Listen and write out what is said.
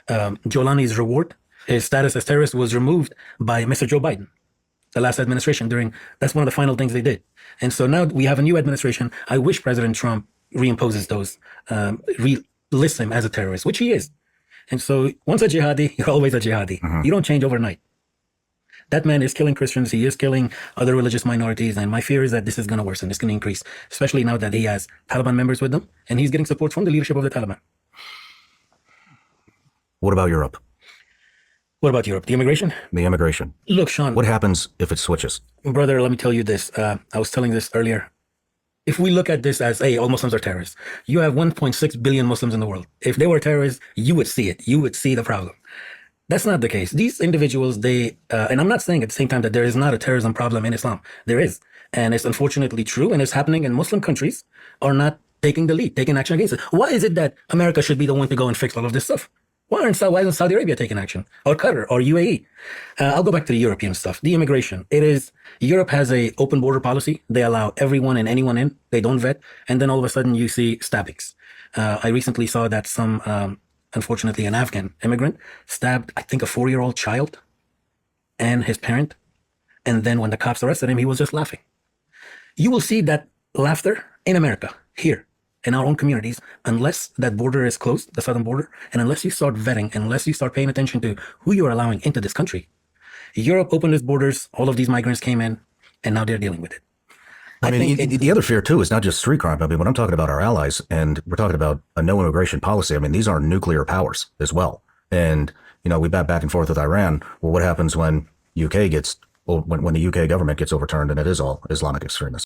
Jolani's reward, his status as terrorist, was removed by Mr. Joe Biden, the last administration. That's one of the final things they did. And so now we have a new administration. I wish President Trump reimposes those, lists him as a terrorist, which he is. And so once a jihadi, you're always a jihadi. You don't change overnight. That man is killing Christians. He is killing other religious minorities. And my fear is that this is going to worsen. It's going to increase, especially now that he has Taliban members with him and he's getting support from the leadership of the Taliban. What about Europe? What about Europe? The immigration? The immigration. Look, Sean. What happens if it switches? Brother, let me tell you this. I was telling this earlier. If we look at this as, hey, all Muslims are terrorists, you have 1.6 billion Muslims in the world. If they were terrorists, you would see it. You would see the problem. That's not the case. These individuals, and I'm not saying at the same time that there is not a terrorism problem in Islam. There is. And it's unfortunately true. And it's happening in Muslim countries are not taking the lead, taking action against it. Why is it that America should be the one to go and fix all of this stuff? Why isn't Saudi Arabia taking action? Or Qatar or UAE? I'll go back to the European stuff. The immigration. Europe has a open border policy. They allow everyone and anyone in. They don't vet. And then all of a sudden you see stabbings. I recently saw that unfortunately, an Afghan immigrant stabbed, I think, a 4-year-old child and his parent. And then when the cops arrested him, he was just laughing. You will see that laughter in America, here, in our own communities, unless that border is closed, the southern border, and unless you start vetting, unless you start paying attention to who you're allowing into this country. Europe opened its borders, all of these migrants came in, and now they're dealing with it. I mean, the other fear, too, is not just street crime. I mean, when I'm talking about our allies, and we're talking about a no immigration policy, I mean, these are nuclear powers as well. And, we bat back and forth with Iran. Well, what happens when when the UK government gets overturned and it is all Islamic extremists?